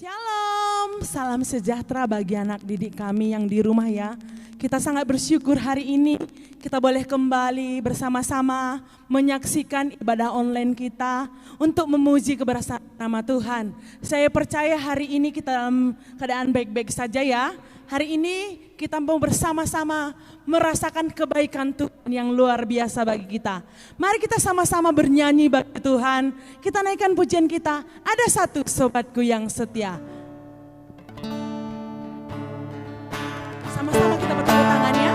Shalom, salam sejahtera bagi anak didik kami yang di rumah ya. Kita sangat bersyukur hari ini kita boleh kembali bersama-sama menyaksikan ibadah online kita untuk memuji kebersamaan nama Tuhan. Saya percaya hari ini kita dalam keadaan baik-baik saja ya. Hari ini kita mau bersama-sama merasakan kebaikan Tuhan yang luar biasa bagi kita. Mari kita sama-sama bernyanyi bagi Tuhan. Kita naikkan pujian kita. Ada satu sobatku yang setia. Sama-sama kita bertepuk tangan ya.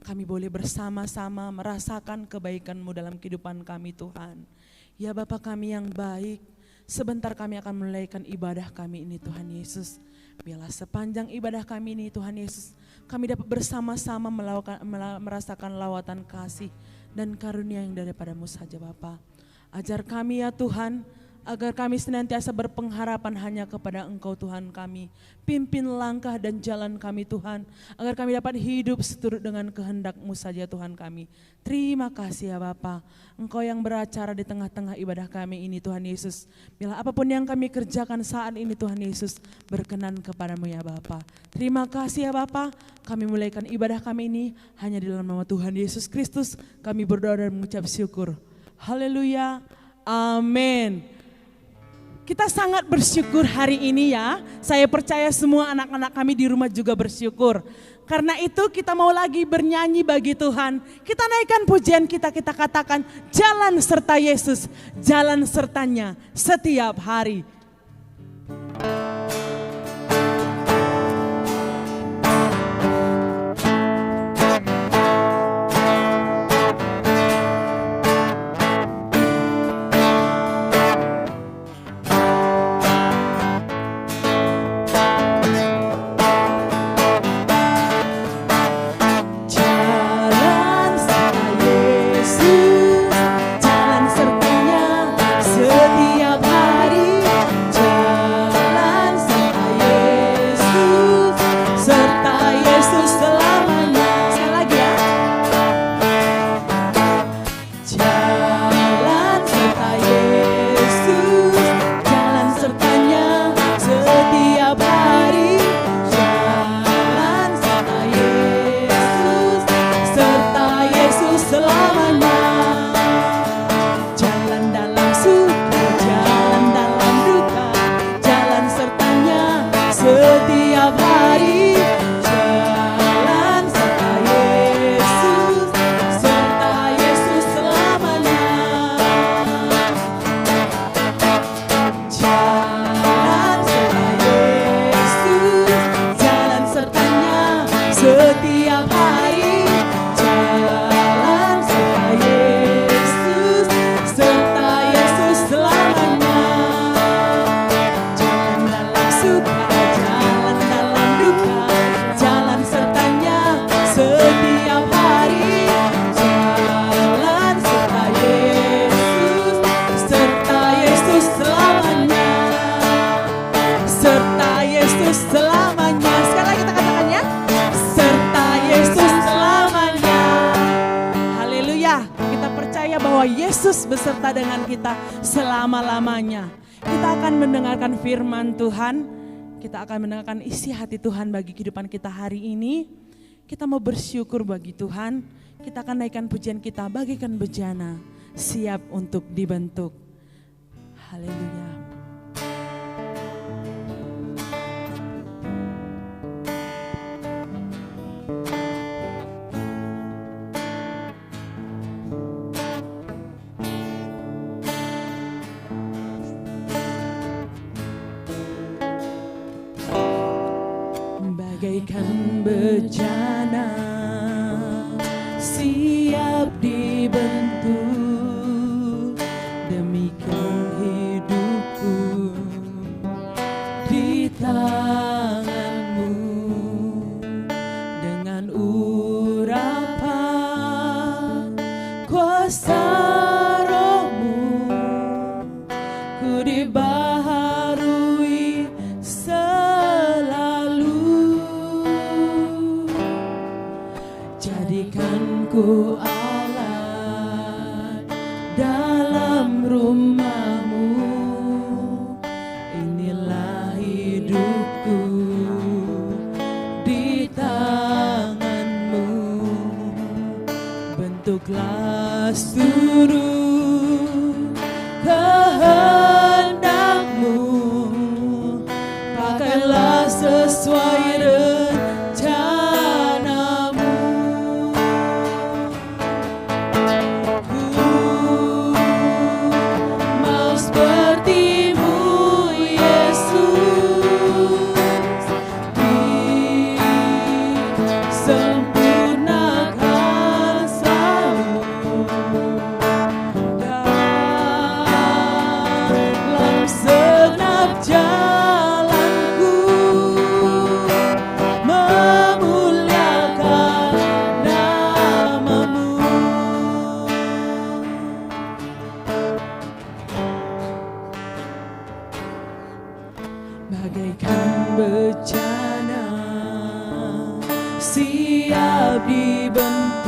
Kami boleh bersama-sama merasakan kebaikan-Mu dalam kehidupan kami Tuhan. Ya Bapa kami yang baik, sebentar kami akan menaikkan ibadah kami ini Tuhan Yesus. Biarlah sepanjang ibadah kami ini Tuhan Yesus, kami dapat bersama-sama merasakan lawatan kasih dan karunia yang daripada-Mu saja Bapa. Ajar kami ya Tuhan, agar kami senantiasa berpengharapan hanya kepada Engkau Tuhan kami. Pimpin langkah dan jalan kami Tuhan, agar kami dapat hidup seturut dengan kehendak-Mu saja Tuhan kami. Terima kasih ya Bapa, Engkau yang beracara di tengah-tengah ibadah kami ini Tuhan Yesus. Bila apapun yang kami kerjakan saat ini Tuhan Yesus, berkenan kepada-Mu ya Bapa. Terima kasih ya Bapa, kami mulaikan ibadah kami ini hanya di dalam nama Tuhan Yesus Kristus. Kami berdoa dan mengucap syukur. Haleluya, amin. Kita sangat bersyukur hari ini ya. Saya percaya semua anak-anak kami di rumah juga bersyukur. Karena itu kita mau lagi bernyanyi bagi Tuhan. Kita naikkan pujian kita, kita katakan jalan serta Yesus, jalan sertanya setiap hari. Jalan sertanya setiap hari. Yesus beserta dengan kita selama-lamanya. Kita akan mendengarkan firman Tuhan, kita akan mendengarkan isi hati Tuhan bagi kehidupan kita hari ini. Kita mau bersyukur bagi Tuhan, kita akan naikkan pujian kita bagikan bejana, siap untuk dibentuk. Haleluya. Bagaikan bejana siap dibentuk, demikian hidupku di tanganmu. Dengan urapan kuasa rohmu, ku dibaharui ku alat dalam rumahmu. Inilah hidupku di tanganmu. Bentuklah seluruh kehendakmu, pakailah sesuai bagaikan bejana siap dibentuk,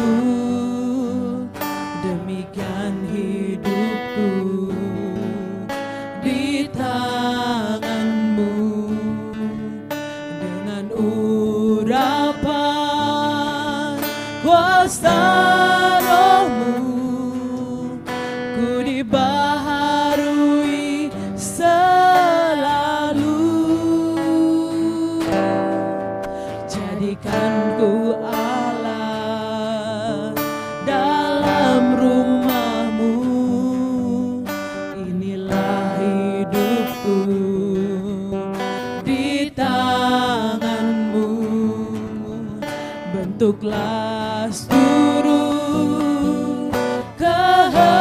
demikian hidupku di tanganmu. Dengan urapan kuasa rohmu, ku dibaharui jadikan ku Allah dalam rumahmu. Inilah hidupku di tanganmu. Bentuklah seluruh kehendakmu,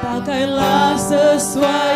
pakailah sesuai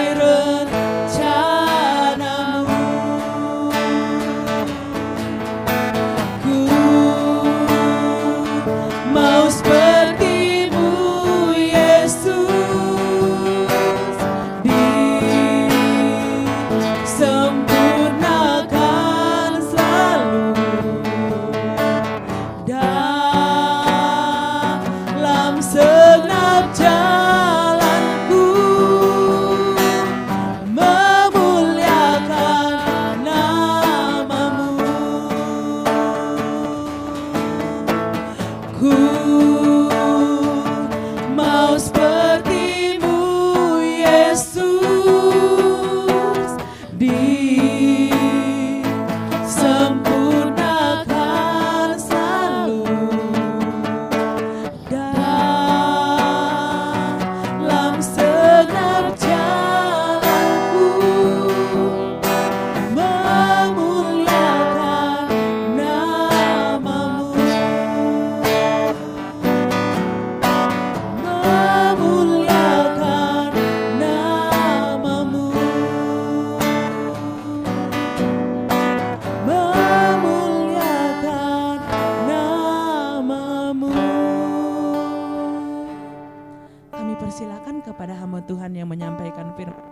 kepada hamba Tuhan yang menyampaikan firman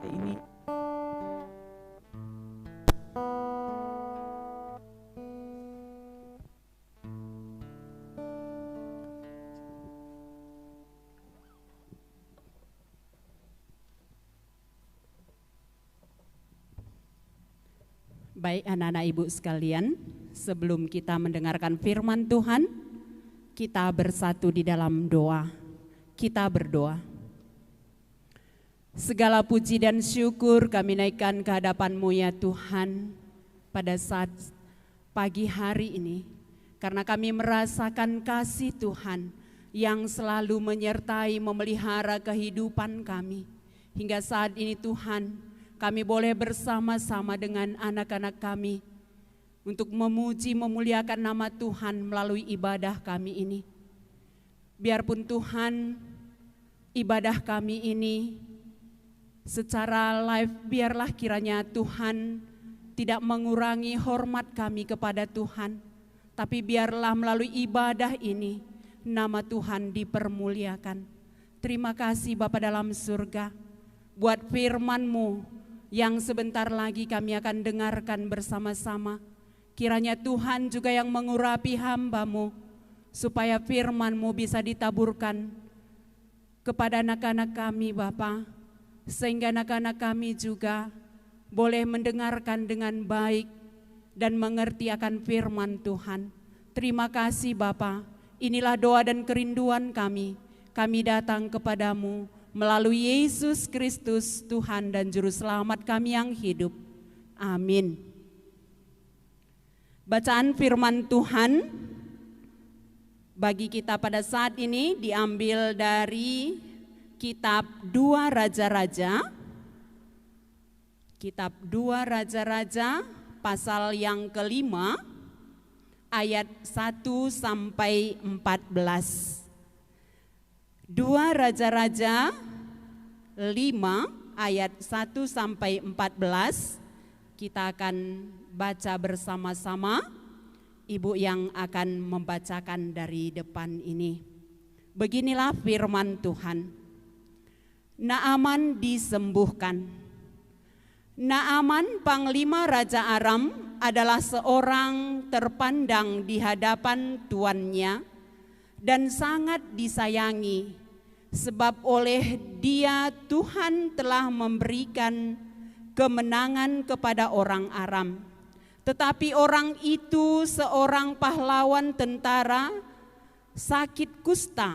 ini. Baik anak-anak ibu sekalian, sebelum kita mendengarkan firman Tuhan, kita bersatu di dalam doa. Kita berdoa. Segala puji dan syukur kami naikkan ke hadapan-Mu ya Tuhan pada saat pagi hari ini. Karena kami merasakan kasih Tuhan yang selalu menyertai memelihara kehidupan kami. Hingga saat ini Tuhan, kami boleh bersama-sama dengan anak-anak kami untuk memuji, memuliakan nama Tuhan melalui ibadah kami ini. Biarpun Tuhan, ibadah kami ini secara live, biarlah kiranya Tuhan tidak mengurangi hormat kami kepada Tuhan, tapi biarlah melalui ibadah ini nama Tuhan dipermuliakan. Terima kasih Bapa dalam surga buat firman-Mu yang sebentar lagi kami akan dengarkan bersama-sama. Kiranya Tuhan juga yang mengurapi hamba-Mu, supaya firman-Mu bisa ditaburkan kepada anak-anak kami Bapa, sehingga anak-anak kami juga boleh mendengarkan dengan baik dan mengerti akan firman Tuhan. Terima kasih Bapa, inilah doa dan kerinduan kami. Kami datang kepadamu melalui Yesus Kristus Tuhan dan Juru Selamat kami yang hidup. Amin. Bacaan firman Tuhan bagi kita pada saat ini diambil dari kitab 2 Raja-Raja. Kitab 2 Raja-Raja pasal yang kelima ayat 1 sampai 14. 2 Raja-Raja 5 ayat 1 sampai 14 kita akan baca bersama-sama. Ibu yang akan membacakan dari depan ini. Beginilah firman Tuhan. Naaman disembuhkan. Naaman panglima Raja Aram adalah seorang terpandang di hadapan tuannya dan sangat disayangi, sebab oleh dia Tuhan telah memberikan kemenangan kepada orang Aram. Tetapi orang itu seorang pahlawan tentara sakit kusta.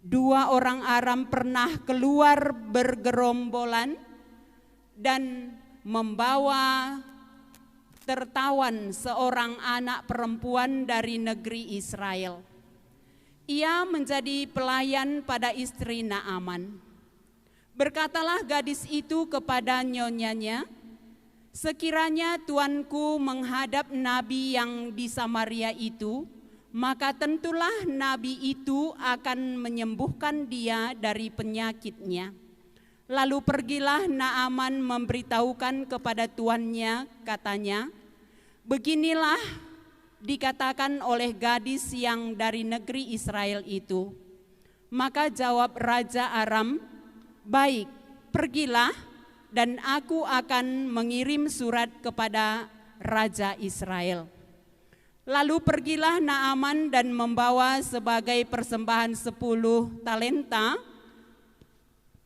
2 orang Aram pernah keluar bergerombolan dan membawa tertawan seorang anak perempuan dari negeri Israel. Ia menjadi pelayan pada istri Naaman. Berkatalah gadis itu kepada nyonyanya, sekiranya tuanku menghadap nabi yang di Samaria itu, maka tentulah nabi itu akan menyembuhkan dia dari penyakitnya. Lalu pergilah Naaman memberitahukan kepada tuannya, katanya, beginilah dikatakan oleh gadis yang dari negeri Israel itu. Maka jawab Raja Aram, baik, pergilah dan aku akan mengirim surat kepada Raja Israel. Lalu pergilah Naaman dan membawa sebagai persembahan 10 talenta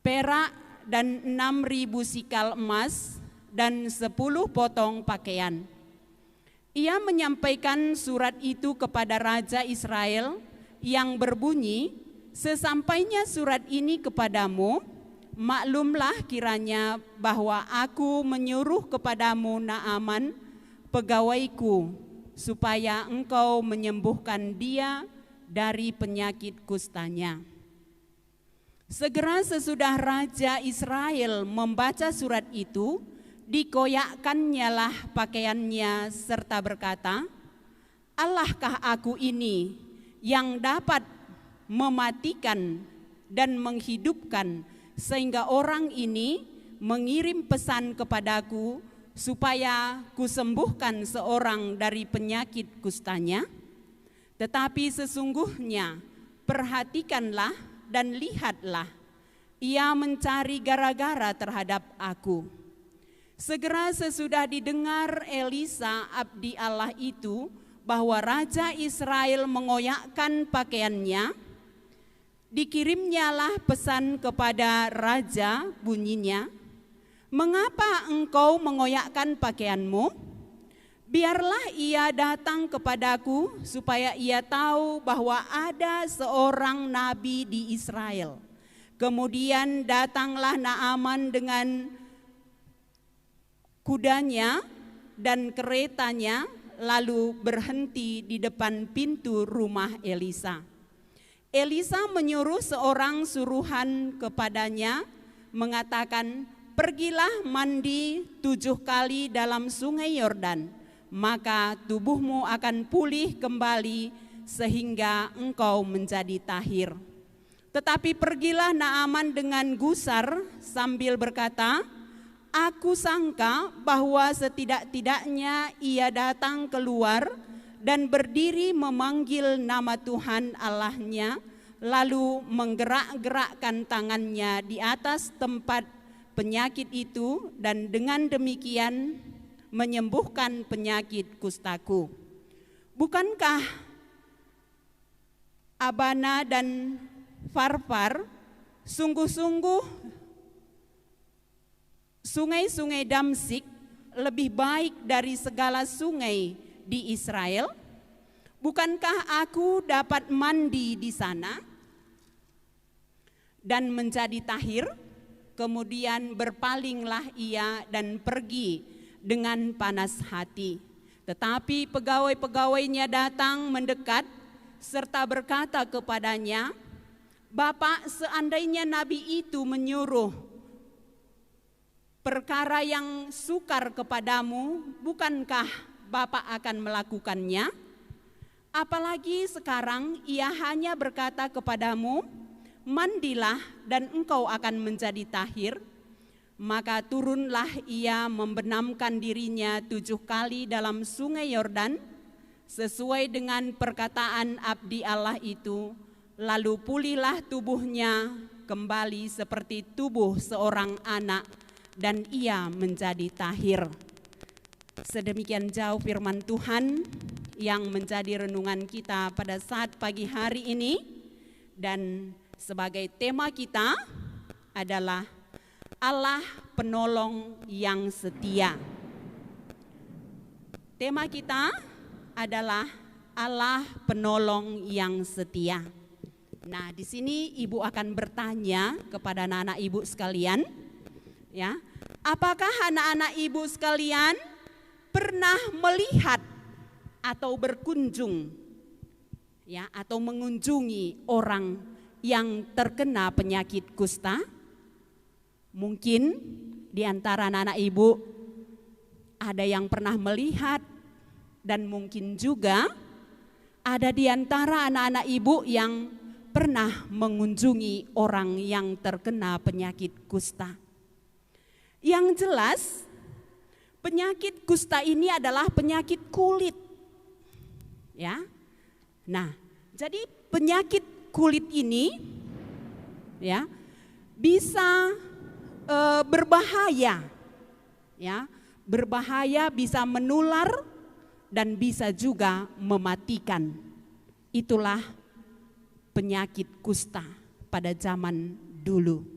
perak dan 6.000 sikal emas dan 10 potong pakaian. Ia menyampaikan surat itu kepada Raja Israel yang berbunyi, sesampainya surat ini kepadamu, maklumlah kiranya bahwa aku menyuruh kepadamu Naaman, pegawaiku, supaya engkau menyembuhkan dia dari penyakit kustanya. Segera sesudah Raja Israel membaca surat itu, dikoyakkannya lah pakaiannya serta berkata, Allahkah aku ini yang dapat mematikan dan menghidupkan, sehingga orang ini mengirim pesan kepadaku supaya kusembuhkan seorang dari penyakit kustanya? Tetapi sesungguhnya perhatikanlah dan lihatlah, ia mencari gara-gara terhadap aku. Segera sesudah didengar Elisa abdi Allah itu bahwa Raja Israel mengoyakkan pakaiannya, dikirimnyalah pesan kepada raja, bunyinya, "Mengapa engkau mengoyakkan pakaianmu? Biarlah ia datang kepadaku supaya ia tahu bahwa ada seorang nabi di Israel." Kemudian datanglah Naaman dengan kudanya dan keretanya, lalu berhenti di depan pintu rumah Elisa. Elisa menyuruh seorang suruhan kepadanya, mengatakan, "Pergilah mandi 7 kali dalam sungai Yordan, maka tubuhmu akan pulih kembali sehingga engkau menjadi tahir." Tetapi pergilah Naaman dengan gusar sambil berkata, "Aku sangka bahwa setidak-tidaknya ia datang keluar dan berdiri memanggil nama Tuhan Allahnya, lalu menggerak-gerakkan tangannya di atas tempat penyakit itu, dan dengan demikian menyembuhkan penyakit kustaku. Bukankah Abana dan Farfar sungguh-sungguh sungai-sungai Damsik lebih baik dari segala sungai di Israel? Bukankah aku dapat mandi di sana dan menjadi tahir?" Kemudian berpalinglah ia dan pergi dengan panas hati. Tetapi pegawai-pegawainya datang mendekat serta berkata kepadanya, "Bapak, seandainya nabi itu menyuruh perkara yang sukar kepadamu, bukankah Bapak akan melakukannya? Apalagi sekarang ia hanya berkata kepadamu, 'Mandilah dan engkau akan menjadi tahir.'" Maka turunlah ia membenamkan dirinya 7 kali dalam sungai Yordan, sesuai dengan perkataan abdi Allah itu, lalu pulihlah tubuhnya kembali seperti tubuh seorang anak, dan ia menjadi tahir. Sedemikian jauh firman Tuhan yang menjadi renungan kita pada saat pagi hari ini, dan sebagai tema kita adalah Allah penolong yang setia. Tema kita adalah Allah penolong yang setia. Nah, di sini ibu akan bertanya kepada anak-anak ibu sekalian, ya, apakah anak-anak ibu sekalian pernah melihat atau berkunjung, ya, atau mengunjungi orang yang terkena penyakit kusta? Mungkin di antara anak-anak ibu ada yang pernah melihat, dan mungkin juga ada di antara anak-anak ibu yang pernah mengunjungi orang yang terkena penyakit kusta. Yang jelas, penyakit kusta ini adalah penyakit kulit. Ya. Nah, jadi penyakit kulit ini, ya, bisa berbahaya, ya, berbahaya, bisa menular dan bisa juga mematikan. Itulah penyakit kusta pada zaman dulu.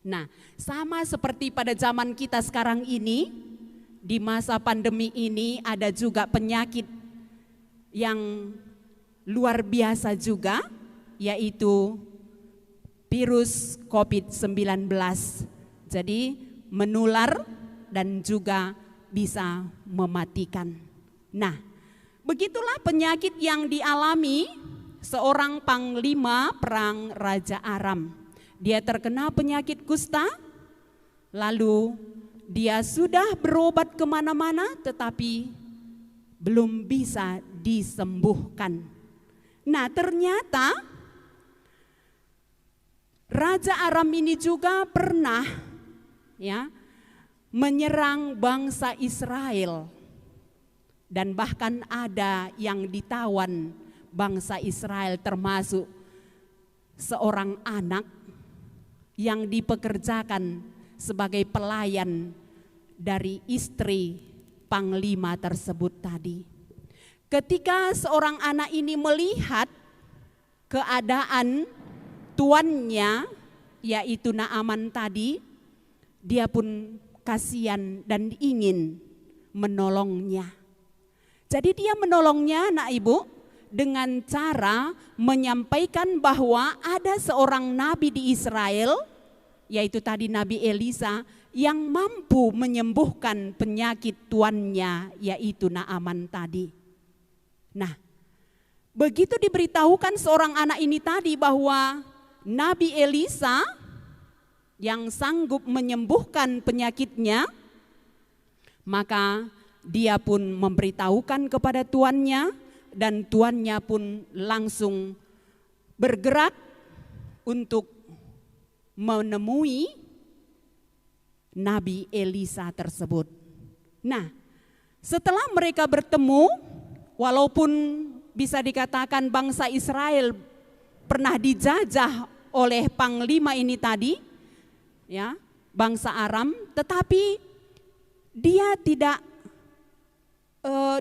Nah, sama seperti pada zaman kita sekarang ini, di masa pandemi ini ada juga penyakit yang luar biasa juga, yaitu virus COVID-19. Jadi menular dan juga bisa mematikan. Nah, begitulah penyakit yang dialami seorang panglima perang Raja Aram. Dia terkena penyakit kusta, lalu dia sudah berobat kemana-mana tetapi belum bisa disembuhkan. Nah, ternyata Raja Aram ini juga pernah, ya, menyerang bangsa Israel, dan bahkan ada yang ditawan bangsa Israel, termasuk seorang anak yang dipekerjakan sebagai pelayan dari istri panglima tersebut tadi. Ketika seorang anak ini melihat keadaan tuannya, yaitu Naaman tadi, dia pun kasihan dan ingin menolongnya. Jadi dia menolongnya anak ibu dengan cara menyampaikan bahwa ada seorang nabi di Israel, yaitu tadi Nabi Elisa, yang mampu menyembuhkan penyakit tuannya, yaitu Naaman tadi. Nah, begitu diberitahukan seorang anak ini tadi bahwa Nabi Elisa yang sanggup menyembuhkan penyakitnya, maka dia pun memberitahukan kepada tuannya, dan tuannya pun langsung bergerak untuk menemui Nabi Elisa tersebut. Nah, setelah mereka bertemu, walaupun bisa dikatakan bangsa Israel pernah dijajah oleh panglima ini tadi, ya, bangsa Aram, tetapi dia tidak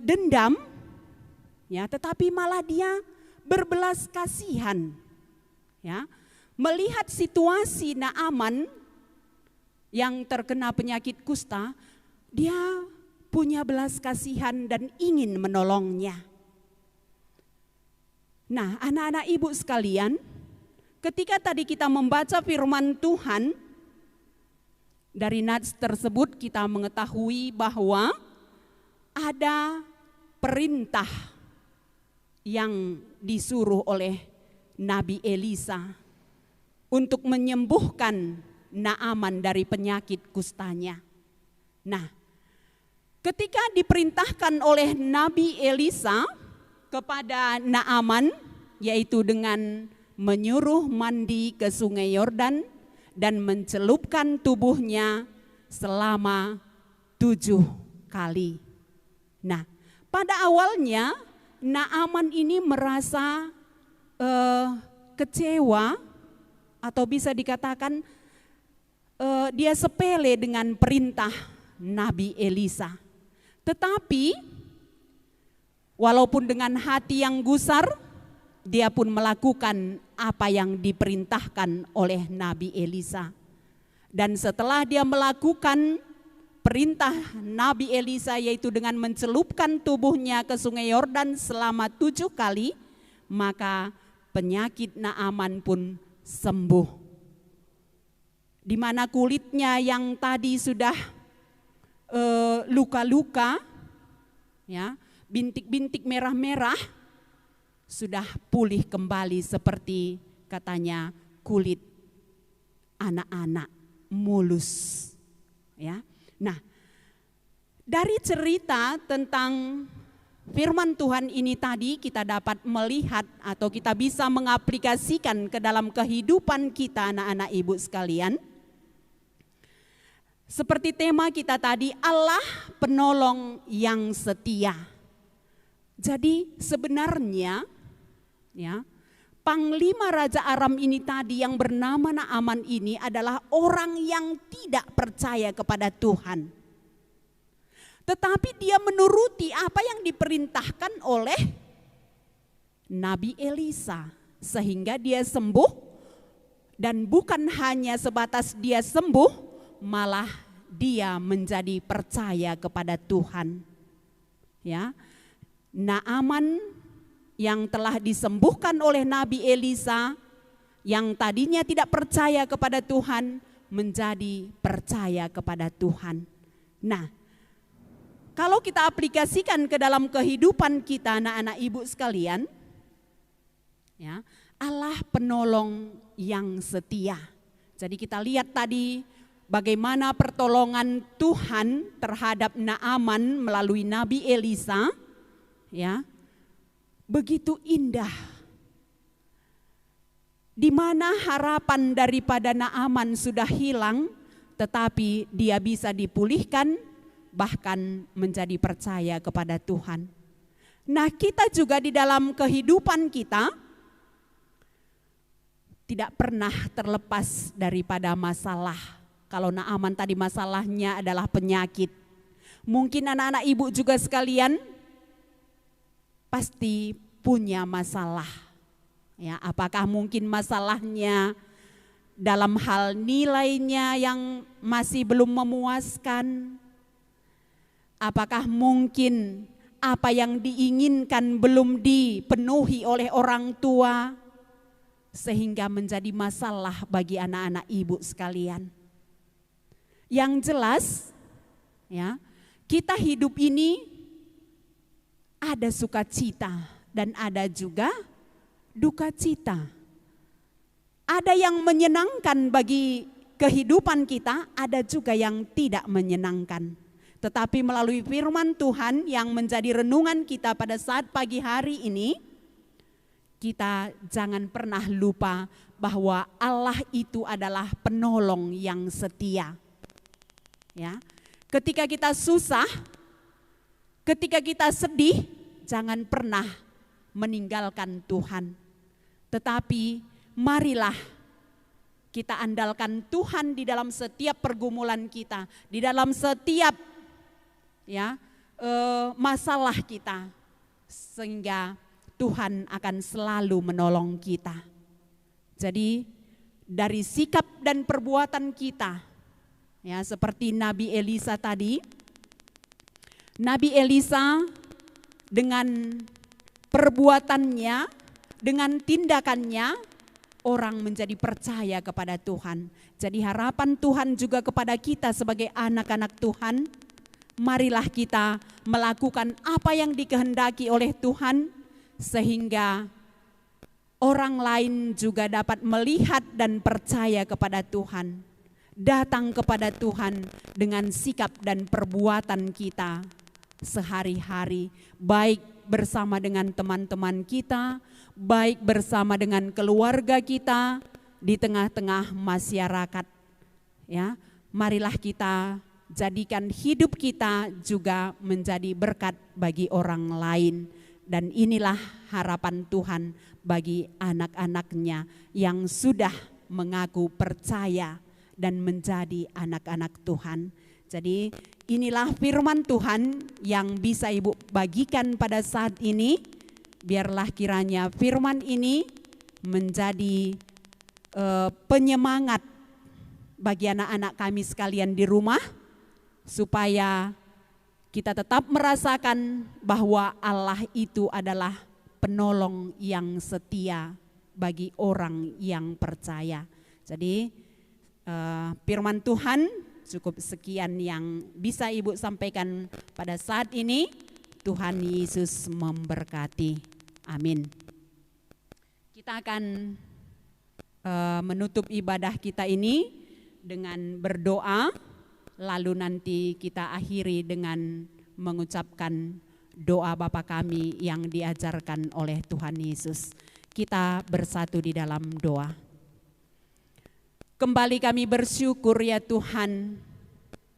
dendam, ya, tetapi malah dia berbelas kasihan, ya, melihat situasi Naaman yang terkena penyakit kusta, dia punya belas kasihan dan ingin menolongnya. Nah, anak-anak ibu sekalian, ketika tadi kita membaca firman Tuhan, dari nats tersebut kita mengetahui bahwa ada perintah yang disuruh oleh Nabi Elisa untuk menyembuhkan Naaman dari penyakit kustanya. Nah, ketika diperintahkan oleh Nabi Elisa kepada Naaman, yaitu dengan menyuruh mandi ke sungai Yordan dan mencelupkan tubuhnya selama 7 kali. Nah, pada awalnya Naaman ini merasa kecewa, atau bisa dikatakan dia sepele dengan perintah Nabi Elisa. Tetapi walaupun dengan hati yang gusar, dia pun melakukan apa yang diperintahkan oleh Nabi Elisa. Dan setelah dia melakukan perintah Nabi Elisa, yaitu dengan mencelupkan tubuhnya ke sungai Yordan selama 7 kali, maka penyakit Naaman pun sembuh. Di mana kulitnya yang tadi sudah luka-luka, ya, bintik-bintik merah-merah, sudah pulih kembali seperti katanya kulit anak-anak, mulus, ya. Nah, dari cerita tentang firman Tuhan ini tadi kita dapat melihat atau kita bisa mengaplikasikan ke dalam kehidupan kita, anak-anak ibu sekalian. Seperti tema kita tadi, Allah penolong yang setia. Jadi sebenarnya, ya, panglima Raja Aram ini tadi yang bernama Naaman ini adalah orang yang tidak percaya kepada Tuhan. Tetapi dia menuruti apa yang diperintahkan oleh Nabi Elisa, sehingga dia sembuh. Dan bukan hanya sebatas dia sembuh, malah dia menjadi percaya kepada Tuhan. Ya, Naaman yang telah disembuhkan oleh Nabi Elisa, yang tadinya tidak percaya kepada Tuhan, menjadi percaya kepada Tuhan. Nah, kalau kita aplikasikan ke dalam kehidupan kita, anak-anak ibu sekalian, ya, Allah penolong yang setia. Jadi kita lihat tadi bagaimana pertolongan Tuhan terhadap Naaman melalui Nabi Elisa, ya, begitu indah. Di mana harapan daripada Naaman sudah hilang, tetapi dia bisa dipulihkan, bahkan menjadi percaya kepada Tuhan. Nah, kita juga di dalam kehidupan kita tidak pernah terlepas daripada masalah. Kalau Naaman tadi masalahnya adalah penyakit. Mungkin anak-anak ibu juga sekalian pasti punya masalah. Ya, apakah mungkin masalahnya dalam hal nilainya yang masih belum memuaskan? Apakah mungkin apa yang diinginkan belum dipenuhi oleh orang tua sehingga menjadi masalah bagi anak-anak ibu sekalian? Yang jelas ya, kita hidup ini ada sukacita dan ada juga duka cita. Ada yang menyenangkan bagi kehidupan kita, ada juga yang tidak menyenangkan. Tetapi melalui firman Tuhan yang menjadi renungan kita pada saat pagi hari ini, kita jangan pernah lupa bahwa Allah itu adalah penolong yang setia. Ya, ketika kita susah, ketika kita sedih, jangan pernah meninggalkan Tuhan. Tetapi marilah kita andalkan Tuhan di dalam setiap pergumulan kita, di dalam setiap masalah kita, sehingga Tuhan akan selalu menolong kita. Jadi dari sikap dan perbuatan kita, ya seperti Nabi Elisa tadi, Nabi Elisa dengan perbuatannya, dengan tindakannya, orang menjadi percaya kepada Tuhan. Jadi harapan Tuhan juga kepada kita sebagai anak-anak Tuhan, marilah kita melakukan apa yang dikehendaki oleh Tuhan, sehingga orang lain juga dapat melihat dan percaya kepada Tuhan. Datang kepada Tuhan dengan sikap dan perbuatan kita sehari-hari, baik bersama dengan teman-teman kita, baik bersama dengan keluarga kita, di tengah-tengah masyarakat. Ya, marilah kita jadikan hidup kita juga menjadi berkat bagi orang lain. Dan inilah harapan Tuhan bagi anak-anaknya yang sudah mengaku percaya dan menjadi anak-anak Tuhan. Jadi inilah firman Tuhan yang bisa Ibu bagikan pada saat ini. Biarlah kiranya firman ini menjadi penyemangat bagi anak-anak kami sekalian di rumah, supaya kita tetap merasakan bahwa Allah itu adalah penolong yang setia bagi orang yang percaya. Jadi firman Tuhan cukup sekian yang bisa Ibu sampaikan pada saat ini. Tuhan Yesus memberkati. Amin. Kita akan menutup ibadah kita ini dengan berdoa, lalu nanti kita akhiri dengan mengucapkan doa Bapa kami yang diajarkan oleh Tuhan Yesus. Kita bersatu di dalam doa. Kembali kami bersyukur ya Tuhan,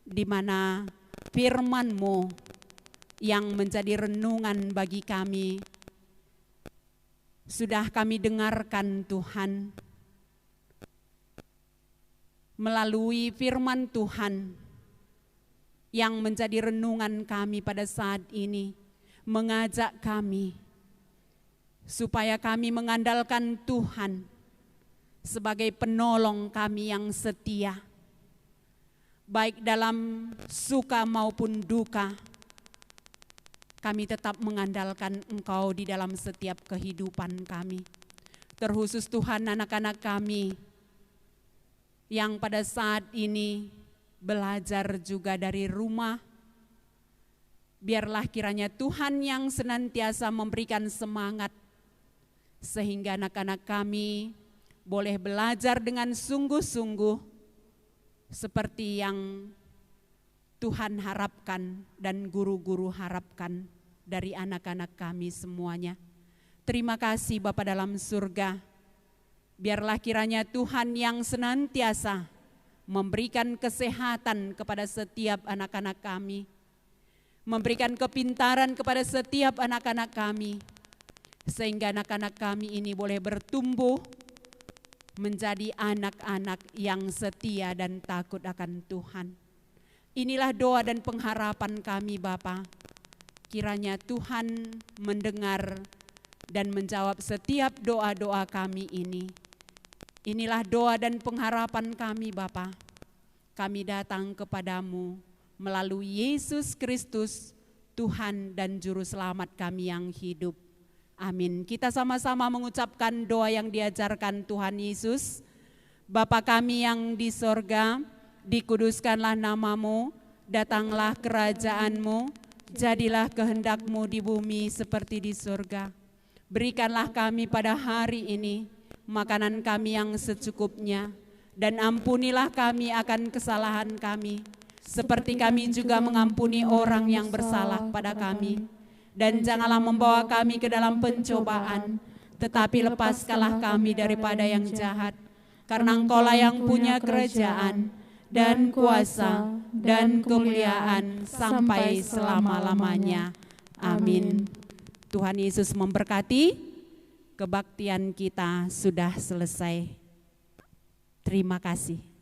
di mana firman-Mu yang menjadi renungan bagi kami sudah kami dengarkan Tuhan. Melalui firman Tuhan yang menjadi renungan kami pada saat ini, mengajak kami supaya kami mengandalkan Tuhan sebagai penolong kami yang setia, baik dalam suka maupun duka. Kami tetap mengandalkan Engkau di dalam setiap kehidupan kami. Terkhusus Tuhan, anak-anak kami yang pada saat ini belajar juga dari rumah. Biarlah kiranya Tuhan yang senantiasa memberikan semangat, sehingga anak-anak kami boleh belajar dengan sungguh-sungguh seperti yang Tuhan harapkan dan guru-guru harapkan dari anak-anak kami semuanya. Terima kasih Bapa dalam surga. Biarlah kiranya Tuhan yang senantiasa memberikan kesehatan kepada setiap anak-anak kami, memberikan kepintaran kepada setiap anak-anak kami, sehingga anak-anak kami ini boleh bertumbuh menjadi anak-anak yang setia dan takut akan Tuhan. Inilah doa dan pengharapan kami Bapa. Kiranya Tuhan mendengar dan menjawab setiap doa-doa kami ini. Inilah doa dan pengharapan kami Bapa. Kami datang kepadamu melalui Yesus Kristus, Tuhan dan Juru Selamat kami yang hidup. Amin. Kita sama-sama mengucapkan doa yang diajarkan Tuhan Yesus. Bapa kami yang di sorga, dikuduskanlah namamu, datanglah kerajaanmu, jadilah kehendak-Mu di bumi seperti di sorga. Berikanlah kami pada hari ini makanan kami yang secukupnya, dan ampunilah kami akan kesalahan kami, seperti kami juga mengampuni orang yang bersalah pada kami. Dan janganlah membawa kami ke dalam pencobaan, tetapi lepaskanlah kami daripada yang jahat. Karena Engkaulah yang punya kerajaan, dan kuasa, dan kemuliaan sampai selama-lamanya. Amin. Tuhan Yesus memberkati. Kebaktian kita sudah selesai. Terima kasih.